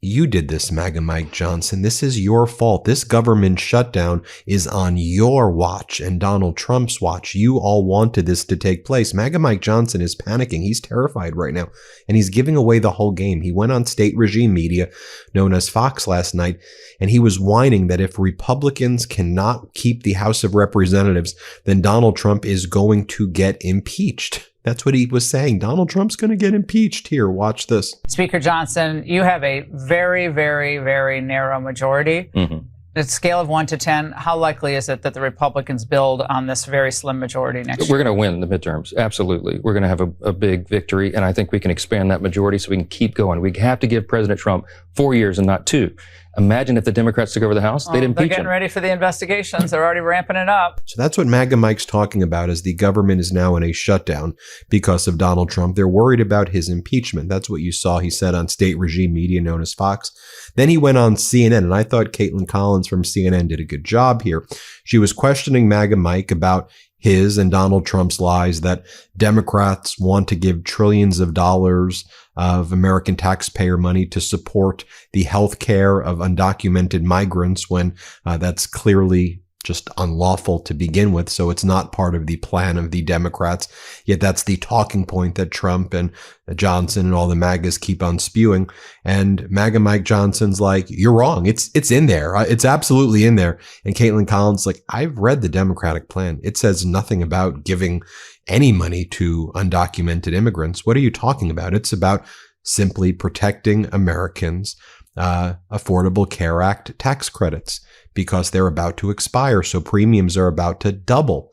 You did this, MAGA Mike Johnson. This is your fault. This government shutdown is on your watch and Donald Trump's watch. You all wanted this to take place. MAGA Mike Johnson is panicking. He's terrified right now, and he's giving away the whole game. He went on state regime media, known as Fox, last night, and he was whining that if Republicans cannot keep the House of Representatives, then Donald Trump is going to get impeached. That's what he was saying. Donald Trump's going to get impeached. Here, watch this. Speaker Johnson, you have a very, very, very narrow majority. At a scale of 1 to 10, how likely is it that the Republicans build on this very slim majority next year? We're going to win the midterms. Absolutely. We're going to have a big victory, and I think we can expand that majority so we can keep going. We have to give President Trump 4 years and not 2. Imagine if the Democrats took over the House, they'd impeach him. They're getting ready for the investigations. They're already ramping it up. So that's what MAGA Mike's talking about, as the government is now in a shutdown because of Donald Trump. They're worried about his impeachment. That's what you saw he said on state regime media known as Fox. Then he went on CNN, and I thought Caitlin Collins from CNN did a good job here. She was questioning MAGA Mike about his and Donald Trump's lies that Democrats want to give trillions of dollars of American taxpayer money to support the health care of undocumented migrants when that's clearly just unlawful to begin with. So it's not part of the plan of the Democrats. Yet that's the talking point that Trump and Johnson and all the MAGAs keep on spewing. And MAGA Mike Johnson's like, you're wrong. It's in there. It's absolutely in there. And Caitlin Collins like, I've read the Democratic plan. It says nothing about giving any money to undocumented immigrants. What are you talking about? It's about simply protecting Americans' Affordable Care Act tax credits, because they're about to expire. So premiums are about to double.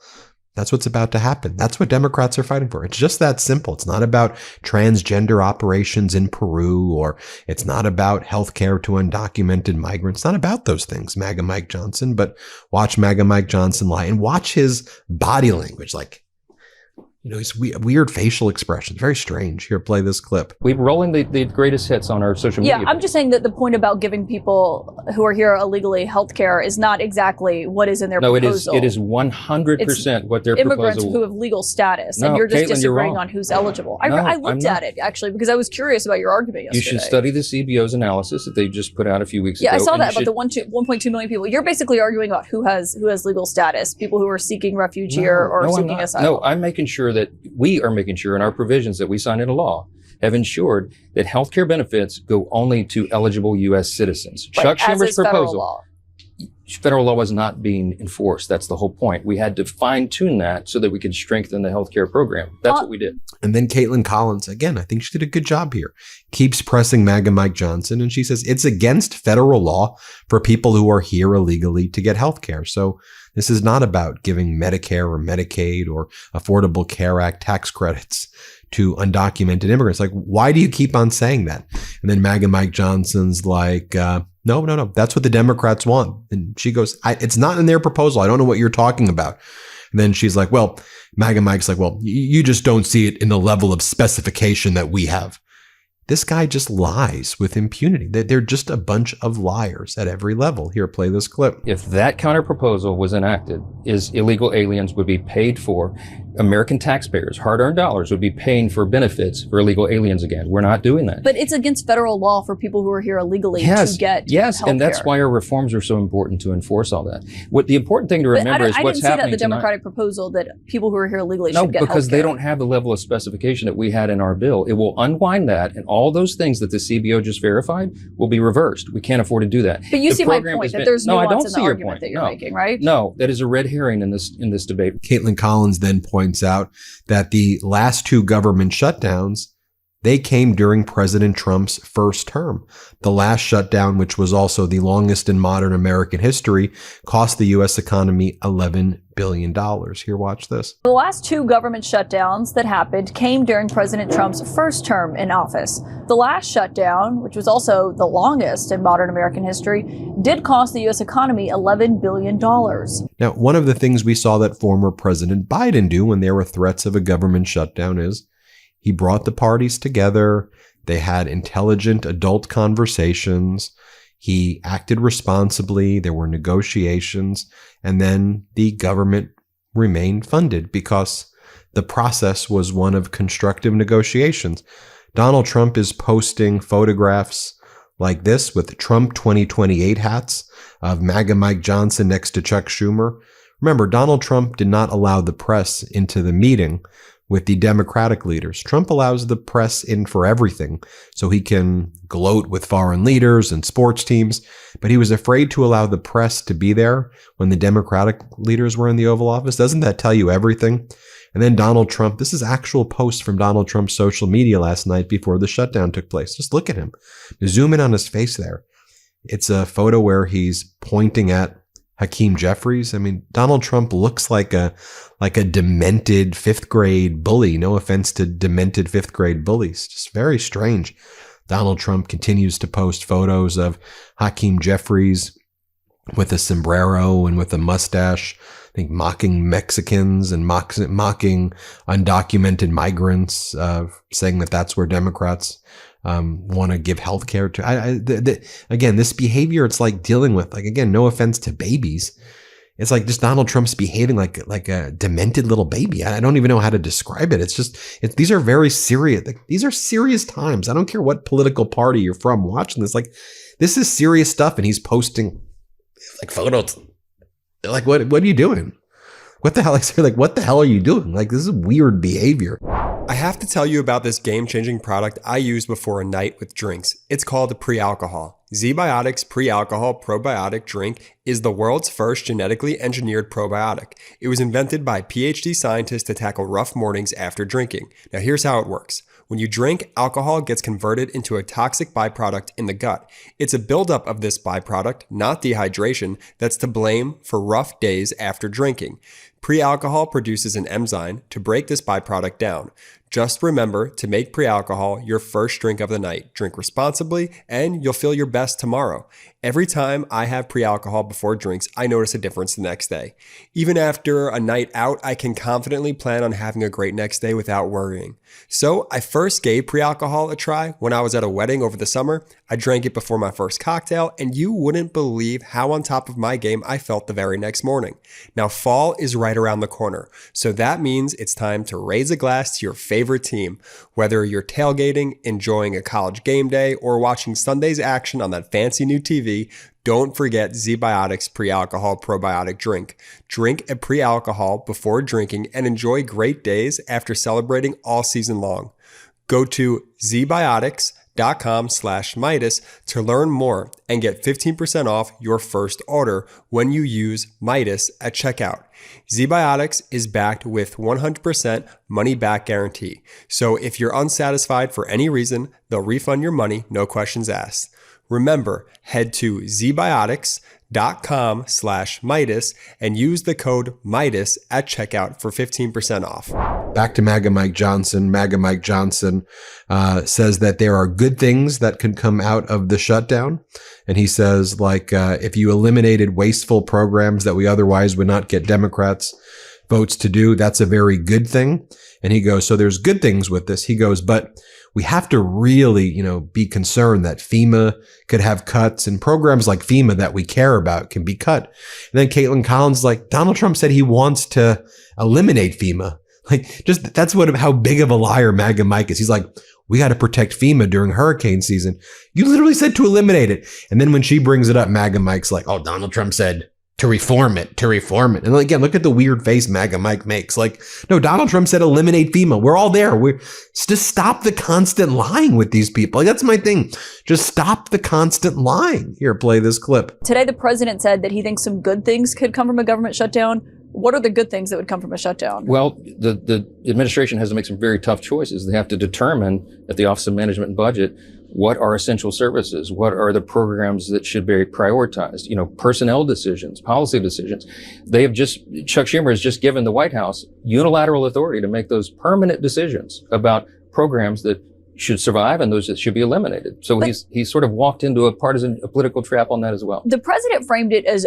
That's what's about to happen. That's what Democrats are fighting for. It's just that simple. It's not about transgender operations in Peru, or it's not about health care to undocumented migrants. It's not about those things, MAGA Mike Johnson. But watch MAGA Mike Johnson lie and watch his body language. Like, you know, his weird facial expressions. Very strange. Here, play this clip. We're rolling the greatest hits on our social media. Yeah, I'm just saying that the point about giving people who are here illegally health care is not exactly what is in their proposal. No, it is 100% what their immigrants proposal. who have legal status, No, and you're just Caitlin, disagreeing on who's eligible. I looked at it, actually, because I was curious about your argument yesterday. You should study the CBO's analysis that they just put out a few weeks ago. Yeah, I saw that about the 1.2 million people. You're basically arguing about who has legal status, people who are seeking refuge here or seeking asylum. No, I'm making sure that we are making sure in our provisions that we sign into law have ensured that healthcare benefits go only to eligible U.S. citizens. Chuck Schumer's proposal. Federal law was not being enforced. That's the whole point. We had to fine tune that so that we could strengthen the healthcare program. That's what we did. And then Caitlin Collins, again, I think she did a good job here, keeps pressing MAGA Mike Johnson. And she says it's against federal law for people who are here illegally to get healthcare. So this is not about giving Medicare or Medicaid or Affordable Care Act tax credits to undocumented immigrants. Like, why do you keep on saying that? And then MAGA Mike Johnson's like, no, that's what the Democrats want. And she goes, it's not in their proposal. I don't know what you're talking about. And then she's like, well, MAGA Mike's like, well, you just don't see it in the level of specification that we have. This guy just lies with impunity. They're just a bunch of liars at every level. Here, play this clip. If that counter proposal was enacted, is illegal aliens would be paid for. American taxpayers, hard-earned dollars, would be paying for benefits for illegal aliens again. We're not doing that. But it's against federal law for people who are here illegally to get healthcare. And that's why our reforms are so important to enforce all that. What the important thing to remember is what's happening tonight. I didn't see that in the Democratic proposal that people who are here illegally should get healthcare. No, because they don't have the level of specification that we had in our bill. It will unwind that, and all those things that the CBO just verified will be reversed. We can't afford to do that. But you see my point, that there's nuance in the argument that you're making, right? No, that is a red herring in this debate. Caitlin Collins then points out that the last two government shutdowns, they came during President Trump's first term. The last shutdown, which was also the longest in modern American history, cost the U.S. economy $11 billion. Here, watch this. The last two government shutdowns that happened came during President Trump's first term in office. The last shutdown, which was also the longest in modern American history, did cost the U.S. economy $11 billion. Now, one of the things we saw that former President Biden do when there were threats of a government shutdown is he brought the parties together. They had intelligent adult conversations. He acted responsibly. There were negotiations. And then the government remained funded because the process was one of constructive negotiations. Donald Trump is posting photographs like this with Trump 2028 hats of MAGA Mike Johnson next to Chuck Schumer. Remember, Donald Trump did not allow the press into the meeting with the Democratic leaders. Trump allows the press in for everything so he can gloat with foreign leaders and sports teams, but he was afraid to allow the press to be there when the Democratic leaders were in the Oval Office. Doesn't that tell you everything? And then Donald Trump, this is actual post from Donald Trump's social media last night before the shutdown took place. Just look at him. Zoom in on his face there. It's a photo where he's pointing at Hakeem Jeffries. I mean, Donald Trump looks like a demented fifth grade bully. No offense to demented fifth grade bullies. Just very strange. Donald Trump continues to post photos of Hakeem Jeffries with a sombrero and with a mustache, I think mocking Mexicans and mocking undocumented migrants, saying that that's where Democrats want to give health care to. Again, this behavior, it's like dealing with, like, again, no offense to babies. It's like just Donald Trump's behaving like a demented little baby. I don't even know how to describe it. These are very serious. These are serious times. I don't care what political party you're from watching this. Like, this is serious stuff. And he's posting like photos. Like, what are you doing? What the hell? Like, what the hell are you doing? Like, this is weird behavior. I have to tell you about this game-changing product I use before a night with drinks. It's called Pre-Alcohol. ZBiotics Pre-Alcohol Probiotic Drink is the world's first genetically engineered probiotic. It was invented by PhD scientists to tackle rough mornings after drinking. Now here's how it works. When you drink, alcohol gets converted into a toxic byproduct in the gut. It's a buildup of this byproduct, not dehydration, that's to blame for rough days after drinking. Pre-alcohol produces an enzyme to break this byproduct down. Just remember to make pre-alcohol your first drink of the night. Drink responsibly and you'll feel your best tomorrow. Every time I have pre-alcohol before drinks, I notice a difference the next day. Even after a night out, I can confidently plan on having a great next day without worrying. So I first gave pre-alcohol a try when I was at a wedding over the summer. I drank it before my first cocktail, and you wouldn't believe how on top of my game I felt the very next morning. Now fall is right around the corner, so that means it's time to raise a glass to your favorite team. Whether you're tailgating, enjoying a college game day, or watching Sunday's action on that fancy new TV, don't forget ZBiotics Pre-Alcohol Probiotic Drink. Drink a pre-alcohol before drinking and enjoy great days after celebrating all season long. Go to zbiotics.com/Meidas to learn more and get 15% off your first order when you use Meidas at checkout. ZBiotics is backed with 100% money-back guarantee. So if you're unsatisfied for any reason, they'll refund your money, no questions asked. Remember, head to zbiotics.com/Meidas and use the code Meidas at checkout for 15% off. Back to MAGA Mike Johnson. MAGA Mike Johnson says that there are good things that can come out of the shutdown. And he says, if you eliminated wasteful programs that we otherwise would not get Democrats votes to do, that's a very good thing. And he goes, so there's good things with this. He goes, but we have to really, be concerned that FEMA could have cuts, and programs like FEMA that we care about can be cut. And then Caitlin Collins, Donald Trump said he wants to eliminate FEMA. That's how big of a liar MAGA Mike is. He's like, we got to protect FEMA during hurricane season. You literally said to eliminate it. And then when she brings it up, MAGA Mike's like, oh, Donald Trump said to reform it. And again, look at the weird face MAGA Mike makes. No, Donald Trump said eliminate FEMA. We're all there. Just stop the constant lying with these people. That's my thing. Just stop the constant lying. Here, play this clip. Today, the president said that he thinks some good things could come from a government shutdown. What are the good things that would come from a shutdown? Well, the administration has to make some very tough choices. They have to determine at the Office of Management and Budget what are essential services, what are the programs that should be prioritized, personnel decisions, policy decisions. Chuck Schumer has just given the White House unilateral authority to make those permanent decisions about programs that should survive and those that should be eliminated. So he's sort of walked into a political trap on that as well. The president framed it as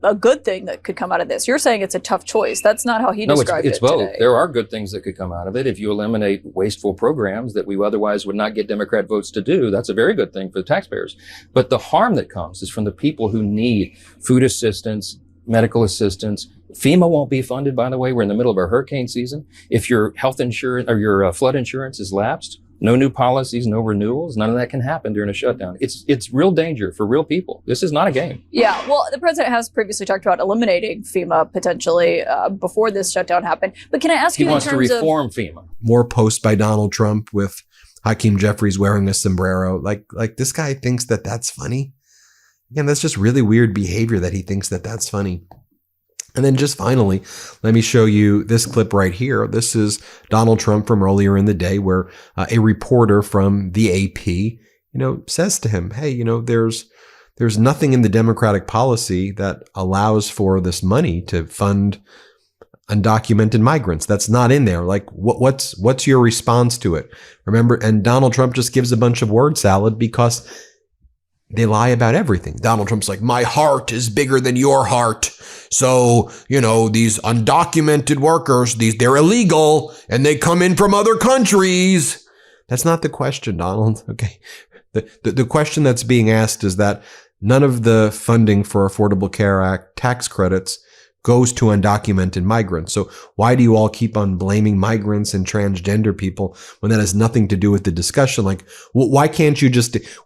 a good thing that could come out of this. You're saying it's a tough choice. That's not how he described it. It's both. Today. There are good things that could come out of it. If you eliminate wasteful programs that we otherwise would not get Democrat votes to do, that's a very good thing for the taxpayers. But the harm that comes is from the people who need food assistance, medical assistance. FEMA won't be funded, by the way. We're in the middle of our hurricane season. If your health insurance or your flood insurance is lapsed, No new policies, no renewals. None of that can happen during a shutdown. It's real danger for real people. This is not a game. Yeah, well, the president has previously talked about eliminating FEMA potentially before this shutdown happened. But can I ask you in terms of... He wants to reform FEMA. More posts by Donald Trump with Hakeem Jeffries wearing a sombrero. Like this guy thinks that that's funny. Again, that's just really weird behavior that he thinks that that's funny. And then just finally, let me show you this clip right here. This is Donald Trump from earlier in the day where a reporter from the AP, says to him, hey, there's nothing in the Democratic policy that allows for this money to fund undocumented migrants. That's not in there. Like, what's your response to it? Remember, and Donald Trump just gives a bunch of word salad because they lie about everything. Donald Trump's like, my heart is bigger than your heart. So, these undocumented workers, they're illegal and they come in from other countries. That's not the question, Donald. Okay. The question that's being asked is that none of the funding for Affordable Care Act tax credits goes to undocumented migrants. So why do you all keep on blaming migrants and transgender people when that has nothing to do with the discussion? Like, why can't you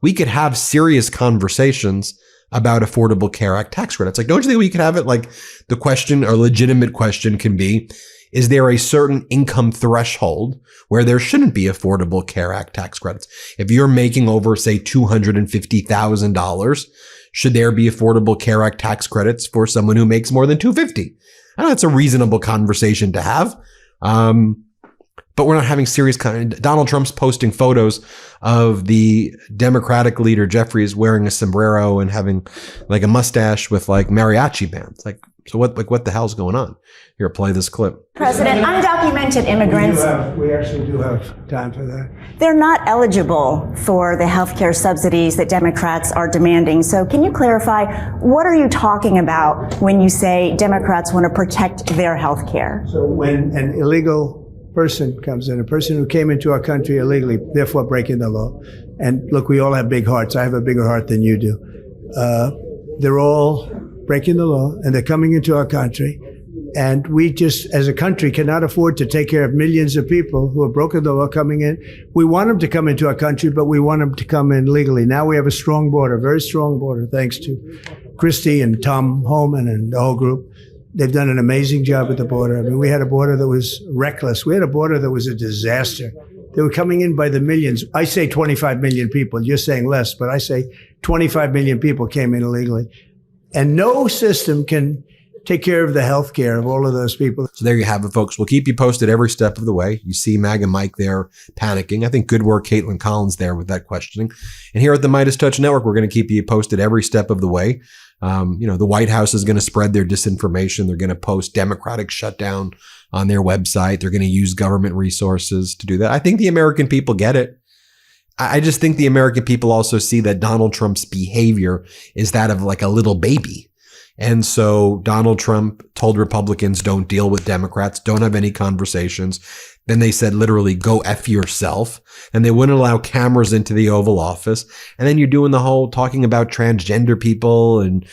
we could have serious conversations about Affordable Care Act tax credits. Like, don't you think we could have it like the question or legitimate question can be, is there a certain income threshold where there shouldn't be Affordable Care Act tax credits? If you're making over, say, $250,000, should there be Affordable Care Act tax credits for someone who makes more than $250,000? I know it's a reasonable conversation to have. But we're not having serious Donald Trump's posting photos of the Democratic leader Jeffries wearing a sombrero and having like a mustache with like mariachi bands. Like, so what the hell's going on? Here, play this clip. President, undocumented immigrants. We actually do have time for that. They're not eligible for the health care subsidies that Democrats are demanding. So can you clarify, what are you talking about when you say Democrats want to protect their health care? So when an illegal person comes in, a person who came into our country illegally, therefore breaking the law. And look, we all have big hearts. I have a bigger heart than you do. They're all breaking the law and they're coming into our country. And we just, as a country, cannot afford to take care of millions of people who have broken the law coming in. We want them to come into our country, but we want them to come in legally. Now we have a strong border, very strong border, thanks to Christie and Tom Homan and the whole group. They've done an amazing job at the border. I mean, we had a border that was reckless. We had a border that was a disaster. They were coming in by the millions. I say 25 million people. You're saying less, but I say 25 million people came in illegally. And no system can take care of the health care of all of those people. So there you have it, folks. We'll keep you posted every step of the way. You see MAGA Mike there panicking. I think good work, Caitlin Collins, there with that questioning. And here at the MeidasTouch Network, we're going to keep you posted every step of the way. The White House is going to spread their disinformation. They're going to post Democratic shutdown on their website. They're going to use government resources to do that. I think the American people get it. I just think the American people also see that Donald Trump's behavior is that of like a little baby. And so Donald Trump told Republicans, don't deal with Democrats, don't have any conversations. Then they said literally, go F yourself. And they wouldn't allow cameras into the Oval Office. And then you're doing the whole talking about transgender people and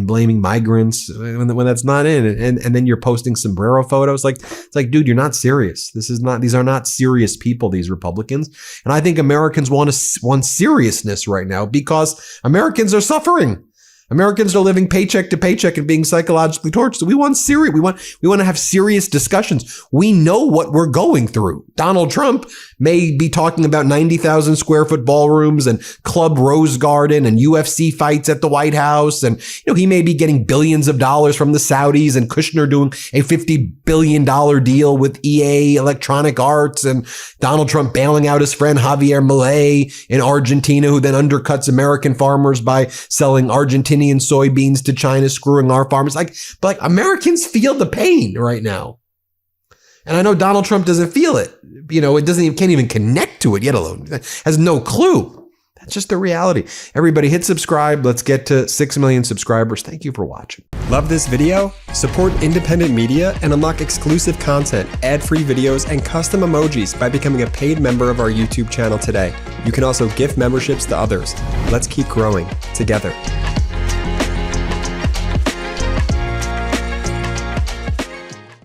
blaming migrants when that's not in. And then you're posting sombrero photos. It's like, dude, you're not serious. These are not serious people, these Republicans. And I think Americans want seriousness right now because Americans are suffering. Americans are living paycheck to paycheck and being psychologically tortured. So we want we want to have serious discussions. We know what we're going through. Donald Trump may be talking about 90,000 square foot ballrooms and Club Rose Garden and UFC fights at the White House. And, he may be getting billions of dollars from the Saudis and Kushner doing a $50 billion deal with EA Electronic Arts and Donald Trump bailing out his friend Javier Milei in Argentina, who then undercuts American farmers by selling Argentinian soybeans to China, screwing our farmers. But Americans feel the pain right now. And I know Donald Trump doesn't feel it. Can't even connect to it, yet alone has no clue. That's just the reality. Everybody hit subscribe. Let's get to 6 million subscribers. Thank you for watching. Love this video? Support independent media and unlock exclusive content, ad-free videos, and custom emojis by becoming a paid member of our YouTube channel today. You can also gift memberships to others. Let's keep growing together.